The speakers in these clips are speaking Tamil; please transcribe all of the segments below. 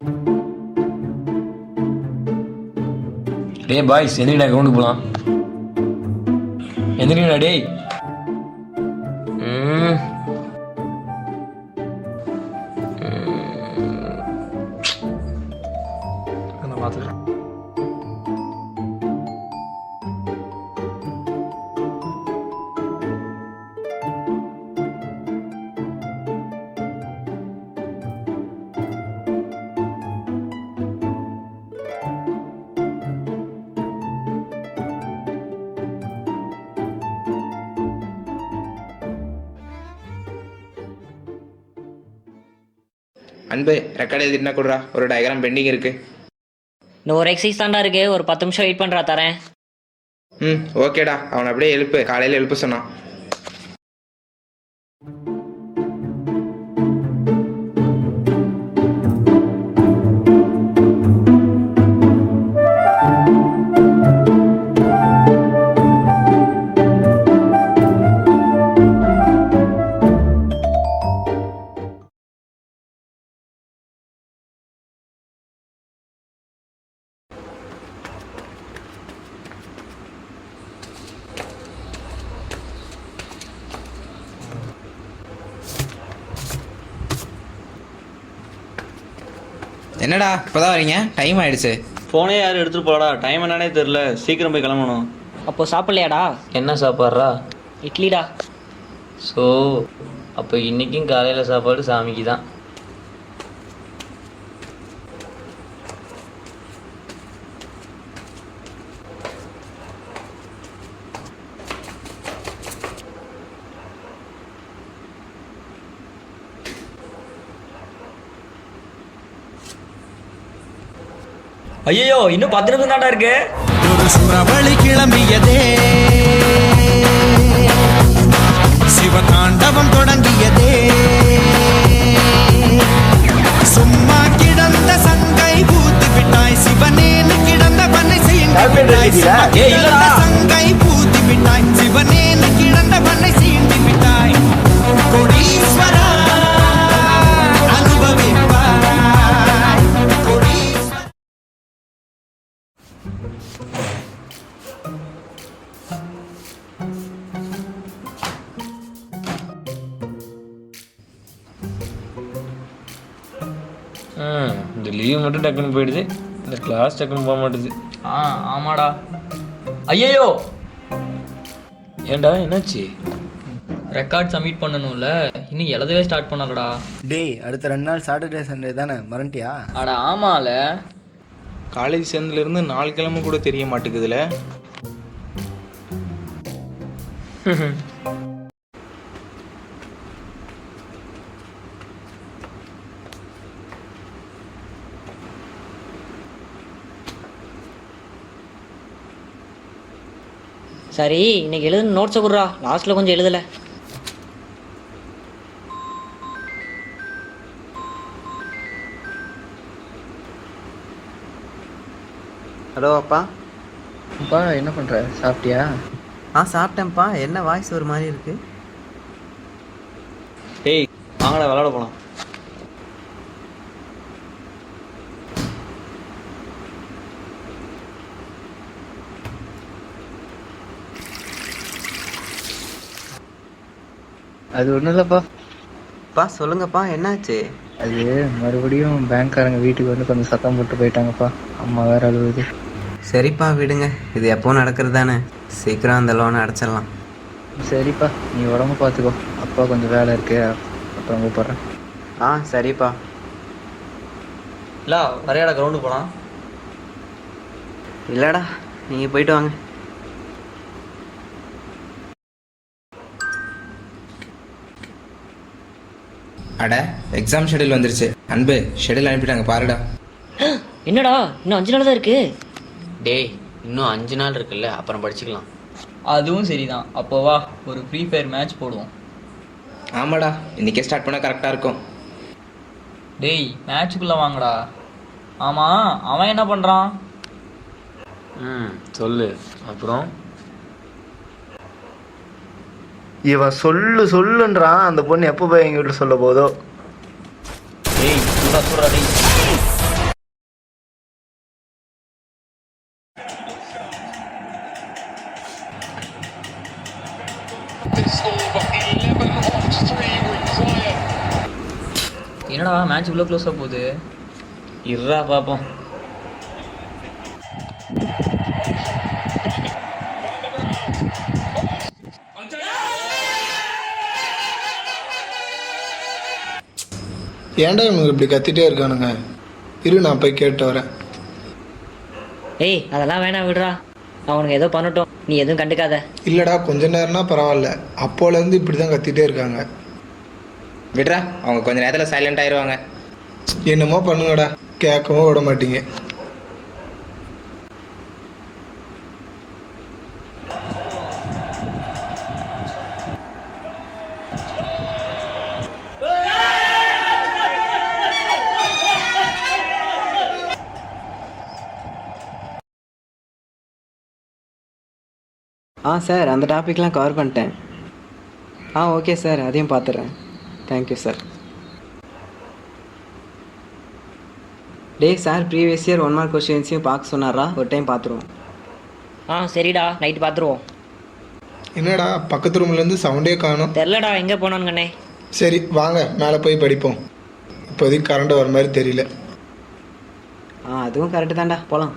டே பாய்ஸ் எந்திரிடா கிரவுண்டுக்கு போகலாம். எந்திரிடா டேய். நான் பார்த்துக்கிறேன். அன்பு ரெக்கார்டு எழுதிட்டுனா கொடுறா, ஒரு டயக்ராம் பெண்டிங் இருக்கு. இன்னும் ஒரு எக்ஸசைஸ் தாண்டா இருக்கு, ஒரு 10 நிமிஷம் வெயிட் பண்ணுறா தரேன். ஓகேடா, அவனை அப்படியே எழுப்பு, காலையில் எழுப்ப சொன்னான். என்னடா இப்போதான் வரீங்க? டைம் ஆயிடுச்சு. ஃபோனே யாரும் எடுத்துகிட்டு போகலாடா, டைம் என்னன்னே தெரில, சீக்கிரம் போய் கிளம்பணும். அப்போ சாப்பிட்லையாடா? என்ன சாப்பாடுறா? இட்லிடா. ஸோ அப்போ இன்றைக்கும் காலையில் சாப்பாடு சாமிக்கு தான். ஐயோ இன்னும் 10 நிமிஷம் தாண்டா இருக்கு. ஒரு சுறவழி கிளம்பியதே, சிவதாண்டவம் தொடங்கியதே. சும்மா கிடந்த சங்கை பூத்து விட்டாய், சிவனேன்னு கிடந்த பண்ணை சீண்டி விட்டாய். சங்கை பூத்து விட்டாய், சிவனேன்னு கிடந்த பண்ணை சீண்டி விட்டாய். கோடீஸ்வரா அனுபவிப்பாய். இந்த லீவ் மட்டும் டக்குன்னு போயிடுது, இந்த கிளாஸ் டக்குன்னு போக மாட்டுது. ஆமாடா. ஐயோ ஏன்டா என்னாச்சு? ரெக்கார்ட் சப்மிட் பண்ணணும்ல, இன்னும் எழுதவே ஸ்டார்ட் பண்ணலடா. டேய், அடுத்த 2 நாள் சாட்டர்டே சண்டே தானே, மறந்துட்டியா? அட ஆமால, காலேஜ் சேர்ந்துலேருந்து 4 கிழமை கூட தெரிய மாட்டேங்குதுல. சரி, இன்னைக்கு எழுதுன நோட்ஸை கொடுறா, லாஸ்ட்டில் கொஞ்சம் எழுதலை. ஹலோ அப்பா. அப்பா என்ன பண்ணுற? சாப்பிட்டியா? சாப்பிட்டேன்ப்பா. என்ன வாய்ஸ் ஒரு மாதிரி இருக்கு? டேய் வாங்கடா விளாட போகலாம். அது ஒன்றும் இல்லைப்பா. அப்பா சொல்லுங்கப்பா, என்னாச்சு? அது மறுபடியும் பேங்க்காரங்க வீட்டுக்கு வந்து கொஞ்சம் சத்தம் போட்டு போயிட்டாங்கப்பா. அம்மா வேற அழுவுது. சரிப்பா விடுங்க, இது எப்போ நடக்கிறது தானே, சீக்கிரம் அந்த லோனை அடைச்சிடலாம். சரிப்பா, நீ உடம்பு பார்த்துக்கோ. அப்பா கொஞ்சம் வேலை இருக்கு, அப்புறம் கூப்பிட்றேன். சரிப்பா. இல்லை வரையாடா, கிரவுண்டு போகலாம். இல்லைடா, நீங்கள் போயிட்டு வாங்க. அட எக்ஸாம் ஷெடியூல் வந்துருச்சு. அன்பு ஷெடியூல் அனுப்பிட்டாங்க பாருடா. என்னடா இன்னும் 5 நாள் தான் இருக்கு. டேய் இன்னும் 5 நாள் இருக்குல்ல, அப்புறம் படிச்சுக்கலாம். அதுவும் சரிதான். அப்போ வா, ஒரு ஃப்ரீ ஃபயர் மேட்ச் போடுவோம். ஆமாடா, இன்றைக்கே ஸ்டார்ட் பண்ணால் கரெக்டாக இருக்கும். டேய் மேட்ச்சுக்குள்ளே வாங்கடா. ஆமாம், அவன் என்ன பண்ணுறான்? சொல்லு. அப்புறம் இவன் சொல்லுன்றான். அந்த பொண்ணு எப்போ போய் எங்க வீட்டில் சொல்ல போதோ. டேய் சுடுறா டேய். என்னடா மேட்ச் இவ்வளோ க்ளோஸாக போகுது. இருடா பாப்போம். ஏன்டா இவனுக்கு இப்படி கத்திட்டே இருக்கானுங்க? இரு, நான் போய் கேட்டு வரேன். ஏய் அதெல்லாம் வேணாம் விடுறா, அவனுக்கு ஏதோ பண்ணட்டும், நீ எதுவும் கண்டுக்காத. இல்லைடா, கொஞ்ச நேரம்னா பரவாயில்ல, அப்போலேருந்து இப்படி தான் கத்திட்டே இருக்காங்க. விட்றா, அவங்க கொஞ்ச நேரத்தில் சைலண்ட் ஆயிடுவாங்க. என்னமோ பண்ணுங்கடா, கேட்கவும் விட மாட்டீங்க. சார் அந்த டாபிக்லாம் கவர் பண்ணிட்டேன். ஓகே சார், அதையும் பார்த்துட்றேன். Thank you sir. Sir previous year 1 mark கொஸ்டின்ஸையும் பார்க்க சொன்னாரா? ஒரு டைம் பார்த்துருவோம். சரிடா, நைட்டு பார்த்துருவோம். என்னடா பக்கத்து ரூம்லேருந்து சவுண்டே காணும்? தெரிலடா எங்கே போனானுங்கண்ணே. சரி வாங்க, மேலே போய் படிப்போம். இப்போதைக்கு கரண்ட் வர மாதிரி தெரியல. அதுவும் கரெக்டு தான்டா, போகலாம்.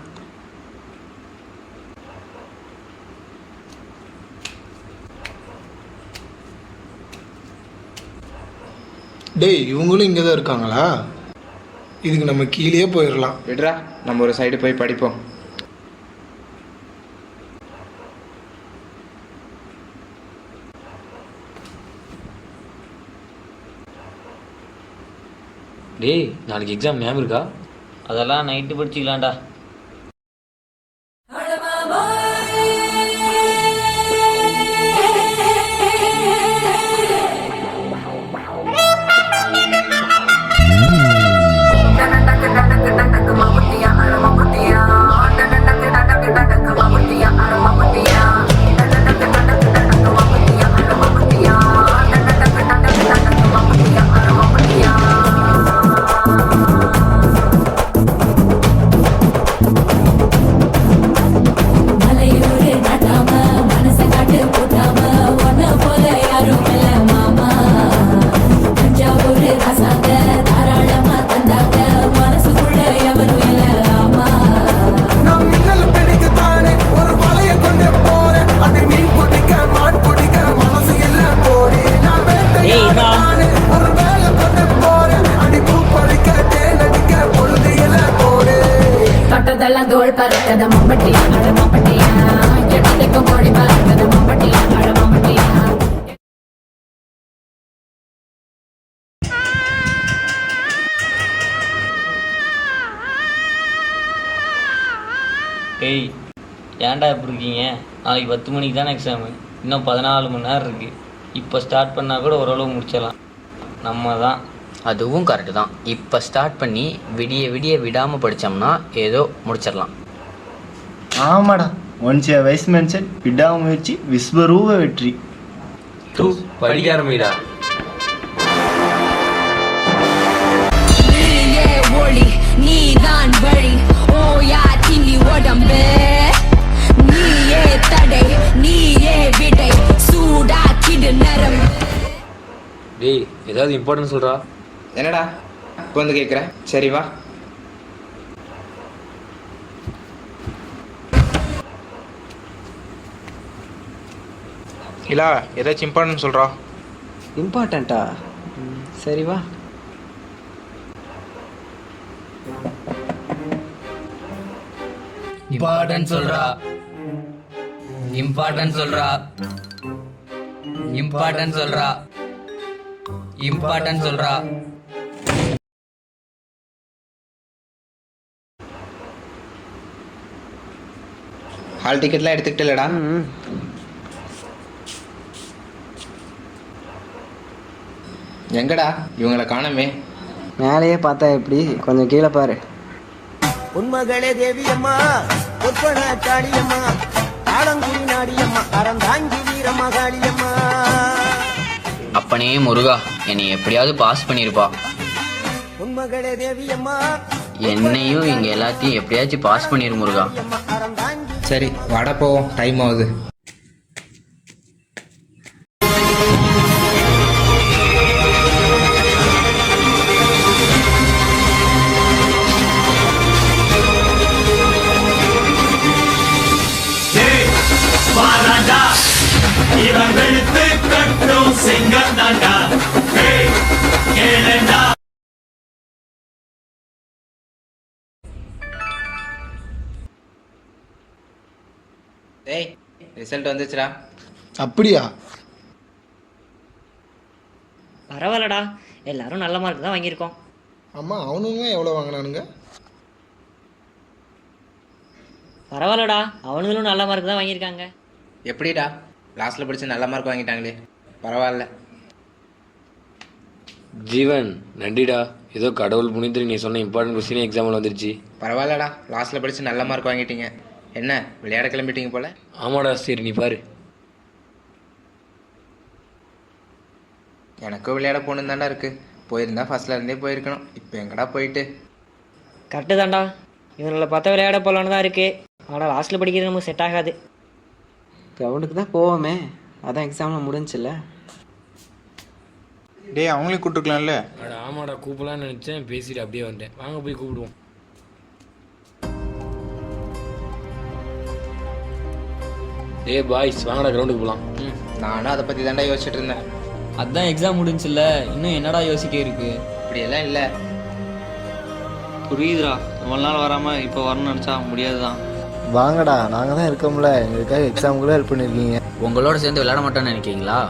டேய், இவங்களும் இங்கே தான் இருக்காங்களா? இதுக்கு நம்ம கீழே போயிடலாம். விட்றா, நம்ம ஒரு சைடு போய் படிப்போம். டேய் நாளைக்கு எக்ஸாம் ஞாபகம் இருக்கா? அதெல்லாம் நைட்டு படிச்சுக்கலாம்டா. தோள் பறக்கத மம்பட்டியா அட மம்பட்டியா எட்டத்துக்கும் கோடி பறக்கத மம்பட்டியா அட மம்பட்டியா. டேய் ஏன்டா இப்படி இருக்கீங்க? நாளைக்கு 10 மணிக்கு தானே எக்ஸாமு, இன்னும் 14 மணி நேரம் இருக்குது. இப்போ ஸ்டார்ட் பண்ணால் கூட ஓரளவு முடிச்சிடலாம். நம்ம தான். அதுவும் கரெக்டு தான். இப்போ ஸ்டார்ட் பண்ணி விடிய விடிய விடாமல் படித்தோம்னா ஏதோ முடிச்சிடலாம். ஆமாடா, ஒன்ஸ் எ வைஸ் மென்ஷன் விடாமுயற்சி விஸ்வரூப வெற்றி. படிக்க ஆரம்பிடா. நீயே ஒளி நீதான் வழி ஓயா தின்னி உடம்பு, நீயே தடை நீயே விடை சூடாக்கிடு நரம். டேய் ஏதாவது இம்பார்ட்டன்ட் சொல்கிறா? என்னடா இப்போ வந்து கேட்குறேன்? சரி வா. இல்லா, ஏதாச்சும் இம்பார்ட்டன்ட் சொல்கிறா? இம்பார்ட்டண்ட்டா? சரி வா. இம்பார்ட்டன்ட் சொல்றா, இம்பார்ட்டன்ட் சொல்றா, இம்பார்ட்டன்ட் சொல்றா, இம்பார்ட்டன்ட் சொல்றா. ஹால் டிக்கெட்லாம் எடுத்துக்கிட்டு இல்லடா? எங்கடா இவங்களை காணமே? மேலேயே பார்த்தா எப்படி, கொஞ்சம் கீழே பாரு. உண்மகளே தேவியம்மா, ஒப்பன காளியம்மா, தாளங்குடி நாடியம்மா, அறந்தாங்கி வீரம்மா காளியம்மா. அப்பனே முருகா, என்னை எப்படியாவது பாஸ் பண்ணிருப்பா. உன்மகளே தேவி அம்மா என்னையும் இங்க எல்லாத்தையும் எப்படியாச்சும் பாஸ் பண்ணிரு முருகா. அம்மா அறந்தாங்கி சரி வாடா போவோம், டைம் ஆகுது. டேய் ரிசல்ட் வந்துச்சுடா. அப்படியா? பரவாயில்லடா, எல்லாரும் நல்ல மார்க் தான் வாங்கியிருக்கோம். ஆமாம், அவனுங்க எவ்வளோ வாங்கினானுங்க? பரவாயில்லடா, அவனுங்களும் நல்ல மார்க் தான் வாங்கியிருக்காங்க. எப்படிடா லாஸ்ட்டில் படித்து நல்ல மார்க் வாங்கிட்டாங்களே, பரவாயில்ல. ஜீவன் நன்றிடா, ஏதோ கடவுள் புனிதர் நீ சொன்ன இம்பார்ட்டன்ட் கொஸ்டின் எக்ஸாம்பிள் வந்துருச்சு. பரவாயில்லடா, லாஸ்ட்டில் படித்து நல்ல மார்க் வாங்கிட்டீங்க. என்ன விளையாட கிளம்பிட்டீங்க போல? ஆமாடா, சரி நீ பாரு. எனக்கும் விளையாட போகணும் தாண்டா இருக்குது. போயிருந்தா ஃபர்ஸ்ட்ல இருந்தே போயிருக்கணும். இப்போ எங்கடா போயிட்டு. கரெக்டு தான்டா, இவங்களை பார்த்தா விளையாட போகலான்னு தான் இருக்குது. ஆனால் லாஸ்ட்டில் படிக்கிறது நமக்கு செட் ஆகாது. கிரவுண்டுக்கு தான் போவோமே, அதான் எக்ஸாம்லாம் முடிஞ்சில்ல. டேய் அவங்களையும் கூப்பிட்டுருக்கலாம்ல. அட ஆமாடா, கூப்பிடலான்னு நினச்சேன், பேசிட்டு அப்படியே வந்தேன். வாங்க போய் கூப்பிடுவோம். டேய் பாய்ஸ் வாங்கடா கிரவுண்டுக்கு போகலாம். நானும் அதை பற்றி தாண்டா யோசிச்சுட்டு இருந்தேன். அதான் எக்ஸாம் முடிஞ்சுல்ல, இன்னும் என்னடா யோசிக்க இருக்கு? இப்படியெல்லாம் இல்லை. புரியுதுடா, ரொம்ப நாள் வராமல் இப்போ வரணும்னு நினச்சா முடியாதுதான். வாங்கடா, நாங்கள் தான் இருக்கோம்ல, எங்களுக்காக எக்ஸாமுக்குள்ளே ஹெல்ப் பண்ணியிருக்கீங்க. உங்களோட சேர்ந்து விளையாட மாட்டோன்னு நினைக்கிறீங்களா?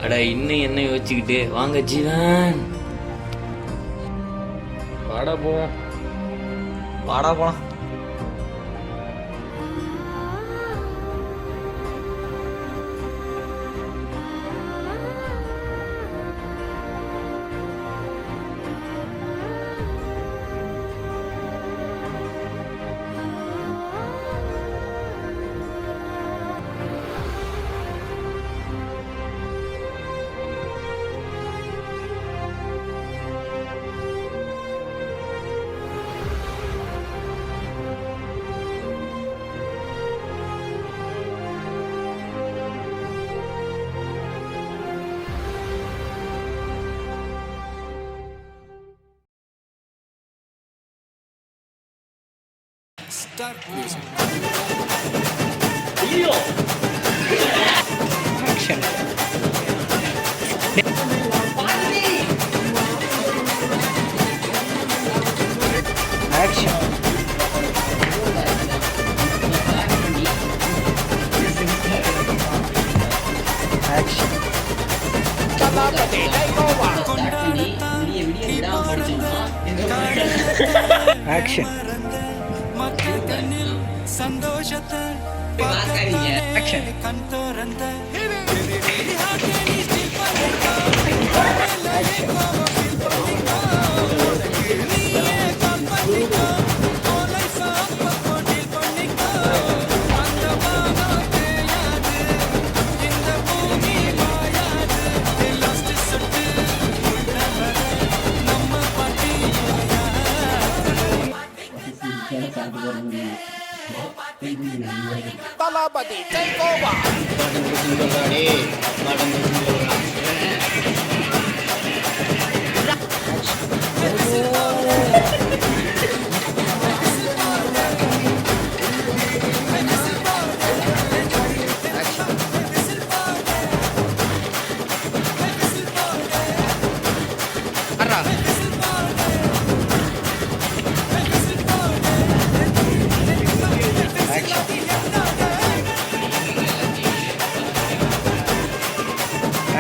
அட இன்னும் என்ன யோசிச்சுக்கிட்டு, வாங்க ஜீவன் வாடா போவோம். வாடா போலாம். Action.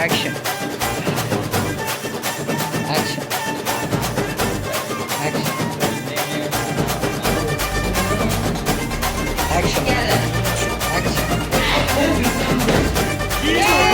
Action. Action. Action. Action. Action.